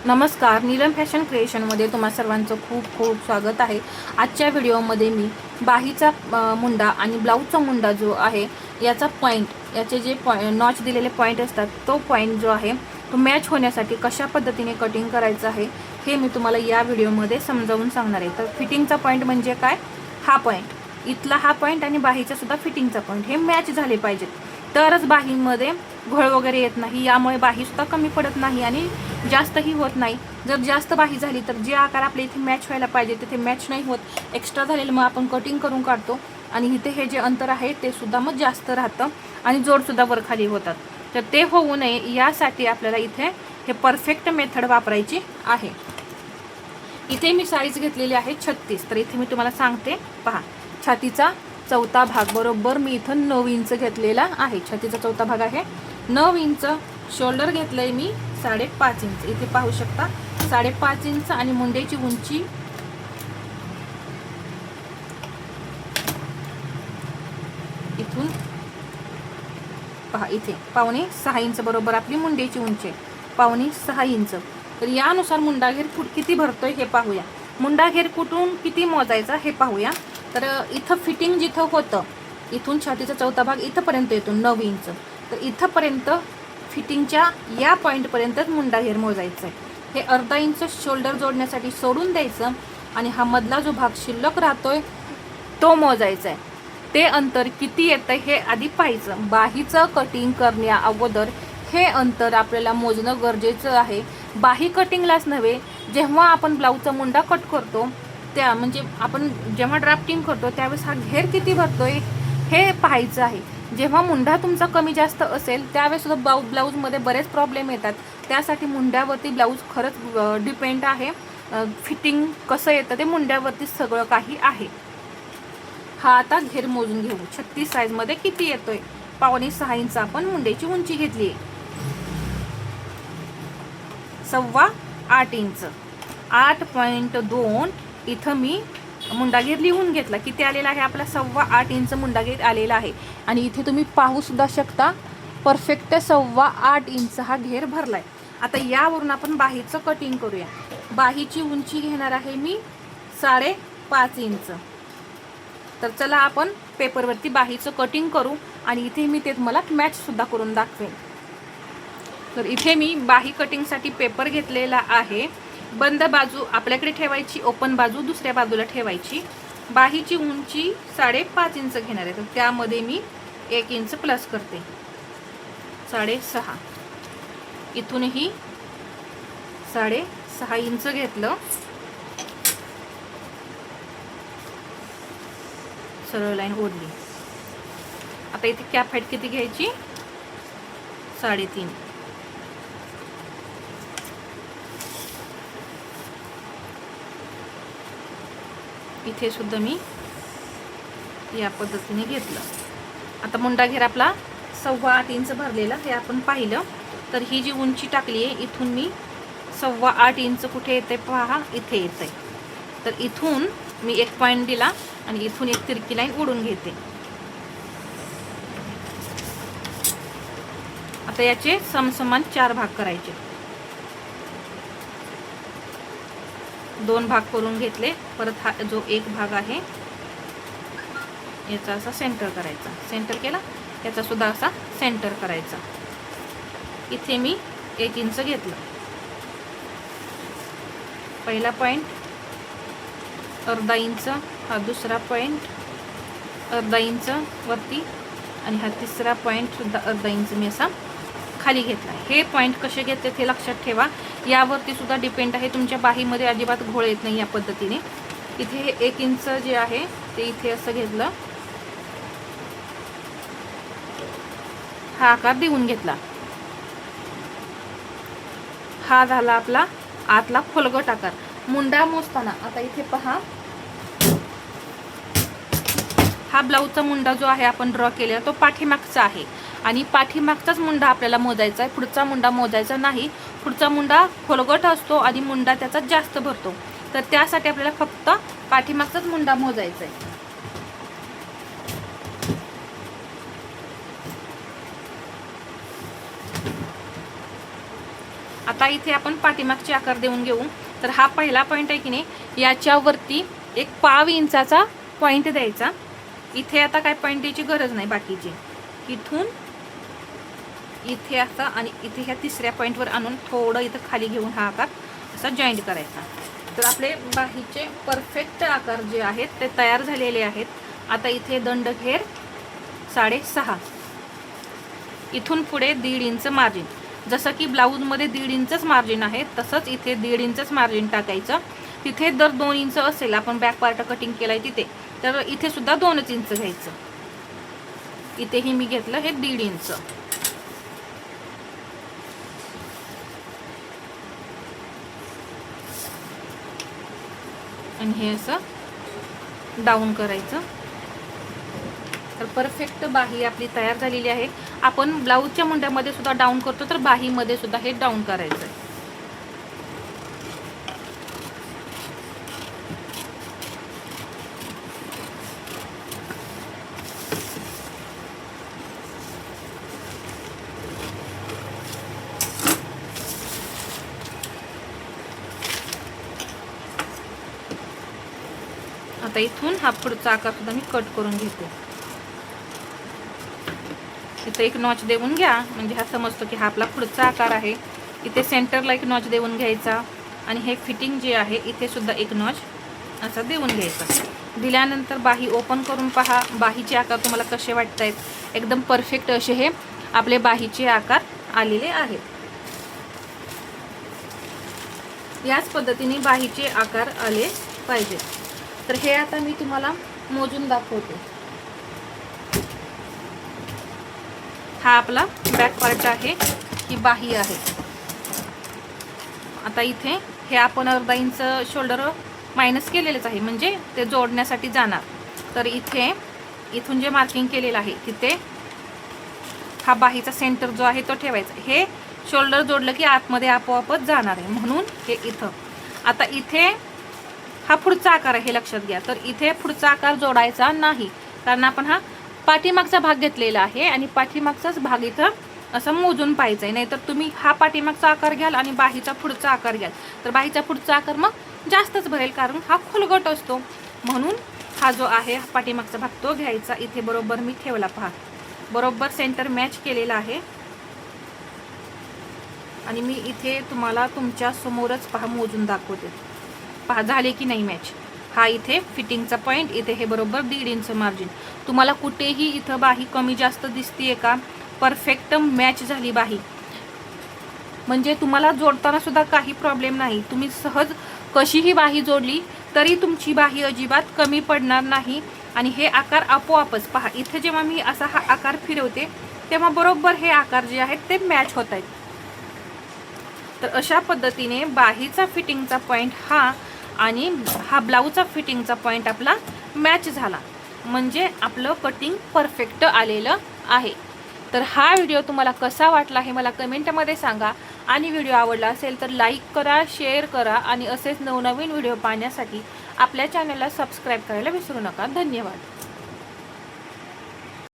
नमस्कार, नीलम फॅशन क्रिएशनमध्ये तुम्हा सर्वांचं खूप खूप स्वागत आहे। आजच्या व्हिडिओमध्ये मी बाहीचा मुंडा आणि ब्लाऊजचा मुंडा जो आहे याचा पॉईंट, याचे जे नॉच दिलेले पॉईंट असतात तो पॉईंट जो आहे तो मॅच होण्यासाठी कशा पद्धतीने कटिंग करायचं आहे हे मी तुम्हाला या व्हिडिओमध्ये समजावून सांगणार आहे। तर फिटिंगचा पॉईंट म्हणजे काय, हा पॉईंट, इथला हा पॉईंट आणि बाहीचा सुद्धा फिटिंगचा पॉईंट हे मॅच झाले पाहिजेत, तरच बाहीमध्ये घोळ वगैरे येत नाही। यामुळे बाही सुद्धा कमी पडत नाही आणि जास्तही होत नाही। जर जास्त बाही झाली तर जे आकार आपल्या इथे मॅच व्हायला पाहिजे तिथे मॅच नाही होत, एक्स्ट्रा झालेलं मग आपण कटिंग करून काढतो आणि इथे हे जे अंतर आहे ते सुद्धा मग जास्त राहतं आणि जोडसुद्धा वर खाली होतात। तर ते होऊ नये यासाठी आपल्याला इथे हे परफेक्ट मेथड वापरायची आहे। इथे मी साईज घेतलेली आहे 36। तर इथे मी तुम्हाला सांगते, पहा, छातीचा चौथा भाग बरोबर मी इथं 9 इंच घेतलेला आहे। छातीचा चौथा भाग आहे 9 इंच। शोल्डर घेतलंय मी 5.5 इंच, इथे पाहू शकता 5.5 इंच आणि मुंड्याची उंची इथून पहा, इथे 5.25 इंच बरोबर आपली मुंड्याची उंची आहे, 5.25 इंच। तर यानुसार मुंडा घेर किती भरतोय हे पाहूया। मुंडा घेर कुठून किती मोजायचा हे पाहूया। तर इथं फिटिंग जिथं होतं इथून छातीचा चौथा भाग इथंपर्यंत येतो 9 इंच। तर इथंपर्यंत फिटिंगच्या या पॉईंटपर्यंतच मुंडा घेर मोजायचा आहे। हे अर्धा इंच शोल्डर जोडण्यासाठी सोडून द्यायचं आणि हा मधला जो भाग शिल्लक राहतोय तो मोजायचा आहे। ते अंतर किती येतं हे आधी पाहायचं। बाहीचं कटिंग करण्या अगोदर हे अंतर आपल्याला मोजणं गरजेचं आहे। बाही कटिंगलाच नव्हे, जेव्हा आपण ब्लाऊजचा मुंडा कट करतो त्या म्हणजे आपण जेव्हा ड्राफ्टिंग करतो त्यावेळेस हा घेर किती भरतोय हे पाहायचं आहे। जेव्हा मुंडा तुमचा कमी जास्त असेल त्यावेळेस सुद्धा ब्लाऊजमध्ये बरेच प्रॉब्लेम येतात। त्यासाठी मुंड्यावरती ब्लाऊज खरंच डिपेंड आहे। फिटिंग कसं येतं ते मुंड्यावरती सगळं काही आहे। हा आता घेर मोजून घेऊ। 36 साईजमध्ये किती येतोय, 5.25 इंच आपण मुंड्याची उंची घेतली, 8.25 इंच, 8.2 इथं मी मुंडा घेर लिहून घेतला। किती आलेला आहे आपला, 8.25 इंच मुंडा घेर आलेला आहे। आणि इथे तुम्ही पाहू सुद्धा शकता परफेक्ट 8.25 इंच हा घेर भरलाय। आता यावरून आपण बाहीचं कटिंग करूया। बाहीची उंची घेणार आहे मी 5.5 इंच। तर चला आपण पेपरवरती बाहीचं कटिंग करू आणि इथे मी ते तुम्हाला मॅच सुद्धा करून दाखवेन। तर इथे मी बाही कटिंगसाठी पेपर घेतलेला आहे। बंद बाजू आपल्याकडे ठेवायची, ओपन बाजू दुसऱ्या बाजूला ठेवायची। बाहीची उंची 5.5 इंच घेणार आहे, तर त्यामध्ये मी 1 इंच प्लस करते, 6.5। इथूनही 6.5 इंच घेतलं, सरळ लाईन ओढली। आता इथे कॅप हाईट किती घ्यायची, 3.5। इथे सुद्धा मी या पद्धतीने घेतलं। आता मुंडा घेर आपला 8.25 इंच भरलेला हे आपण पाहिलं। तर ही जी उंची टाकली आहे इथून मी 8.25 इंच कुठे येते पहा, इथे येते। तर इथून मी एक पॉईंट दिला आणि इथून एक तिरकी लाईन ओढून घेते। आता याचे समसमान 4 भाग करायचे, 2 भाग करून घेतले। परत हा जो एक भाग आहे याचा असा सेंटर करायचा, सेंटर केला, याचा सुद्धा असा सेंटर करायचा। इथे मी 1 इंच घेतलं, पहिला पॉईंट, अर्धा इंच, हा दुसरा पॉईंट अर्धा इंच वरती आणि हा तिसरा पॉईंट सुद्धा अर्धा इंच मी असा खाली घेतला। हे पॉईंट कसे घेतले ते लक्षात ठेवा, यावरती सुद्धा डिपेंड आहे। तुमच्या बाहीमध्ये अजिबात घोळ येत नाही या पद्धतीने। इथे हे 1 इंच जे आहे ते इथे असं घेतलं, हा आकार देऊन घेतला। हा झाला आपला आतला खोलगट आकार। मुंडा मोजताना आता इथे पहा, हा ब्लाऊजचा मुंडा जो आहे आपण ड्रॉ केलेला तो पाठीमागचा आहे आणि पाठीमागचाच मुंडा आपल्याला मोजायचा आहे, पुढचा मुंडा मोजायचा नाही। पुढचा मुंडा खोलगट असतो आणि मुंडा त्याचा जास्त भरतो, तर त्यासाठी आपल्याला फक्त पाठीमागचाच मुंडा मोजायचा आहे। आता आता इथे आपण पाठीमागचे आकार देऊन घेऊ. तर हा पहिला पॉईंट आहे की नाही, याच्यावरती एक पाव इंचाचा पॉईंट द्यायचा. इथे आता काय पॉईंट द्यायची गरज नाही बाकीची. इथून इथे असा आणि इथे ह्या तिसऱ्या पॉईंटवर आणून थोडं इथं खाली घेऊन हा आकार असा जॉईंट करायचा. तर आपले बाहीचे परफेक्ट आकार जे आहेत ते तयार झालेले आहेत. आता इथे दंडघेर 6.5, इथून पुढे 1.5 इंच मार्जिन. जसं की ब्लाऊजमध्ये 1.5 इंचच मार्जिन आहे, तसंच इथे 1.5 इंचच मार्जिन टाकायचं. तिथे जर 2 इंच असेल, आपण बॅक पार्ट कटिंग केलाय तिथे, तर इथे सुद्धा 2च इंच घ्यायचं. इथेही मी घेतलं हे 1.5 इंच. आणि हे असं डाऊन करायचं. तर परफेक्ट बाही आपली तयार झालेली आहे. आपण ब्लाऊजच्या मुंड्यामध्ये सुद्धा डाऊन करतो, तर बाहीमध्ये सुद्धा हे डाऊन करायचं आहे. आता इथून हा पुढचा आकार सुद्धा मी कट करून घेते. इथे एक नॉच देऊन घ्या, म्हणजे हा समजतो की हा आपला पुढचा आकार आहे. इथे सेंटरला एक नॉच देऊन घ्यायचा आणि हे फिटिंग जे आहे इथे सुद्धा एक नॉच असा देऊन घ्यायचा. दिल्यानंतर बाही ओपन करून पहा, बाहीचे आकार तुम्हाला कसे वाटत आहेत. एकदम परफेक्ट असे हे आपले बाहीचे आकार आलेले आहेत. याच पद्धतीने बाहीचे आकार आले पाहिजेत. तर हे आता मी तुम्हाला मोजून दाखवते. हा आपला बॅक पार्ट आहे, ही बाही आहे. आता इथे हे आपण 1/2 इंच शोल्डर मायनस केलेलेच आहे, म्हणजे ते जोडण्यासाठी जाणार. तर इथे इथून जे मार्किंग केलेलं आहे तिथे हा बाहीचा सेंटर जो आहे तो ठेवायचा. हे शोल्डर जोडलं की आतमध्ये आपोआपच जाणार आहे, म्हणून हे इथं. आता इथे हा पुढचा आकार आहे हे लक्षात घ्या. तर इथे पुढचा आकार जोडायचा नाही, कारण आपण हा पाठीमागचा भाग घेतलेला आहे आणि पाठीमागचाच भाग इथं असं मोजून पाहायचा आहे. नाहीतर तुम्ही हा पाठीमागचा आकार घ्याल आणि बाहीचा पुढचा आकार घ्याल, तर बाहीचा पुढचा आकार मग जास्तच भरेल, कारण हा खोलगट असतो. म्हणून हा जो आहे पाठीमागचा भाग तो घ्यायचा. इथे बरोबर मी ठेवला, पहा बरोबर सेंटर मॅच केलेला आहे. आणि मी इथे तुम्हाला तुमच्या समोरच पहा मोजून दाखवते. पहा झाले की नाही मॅच. हा इथे फिटिंगचा पॉईंट, इथे हे बरोबर 1.5 इंच मार्जिन. तुम्हाला कुठेही इथं बाही कमी जास्त दिसतीये का? परफेक्ट मॅच झाली बाही. म्हणजे तुम्हाला जोडताना सुद्धा काही प्रॉब्लेम नाही. तुम्ही सहज कशीही बाही जोडली तरी तुमची बाही अजिबात कमी पडणार नाही. आणि हे आकार आपोआपच पहा, इथे जेव्हा मी असा हा आकार फिरवते तेव्हा बरोबर हे आकार जे आहेत ते मॅच होत आहेत. तर अशा पद्धतीने बाहीचा फिटिंगचा पॉईंट हा आणि हा ब्लाऊजचा फिटिंगचा पॉईंट आपला मॅच झाला, म्हणजे आपलं कटिंग परफेक्ट आलेलं आहे. तर हा व्हिडिओ तुम्हाला कसा वाटला हे मला कमेंटमध्ये सांगा. आणि व्हिडिओ आवडला असेल तर लाईक करा, शेअर करा आणि असेच नवनवीन व्हिडिओ पाहण्यासाठी आपल्या चॅनलला सबस्क्राईब करायला विसरू नका. धन्यवाद.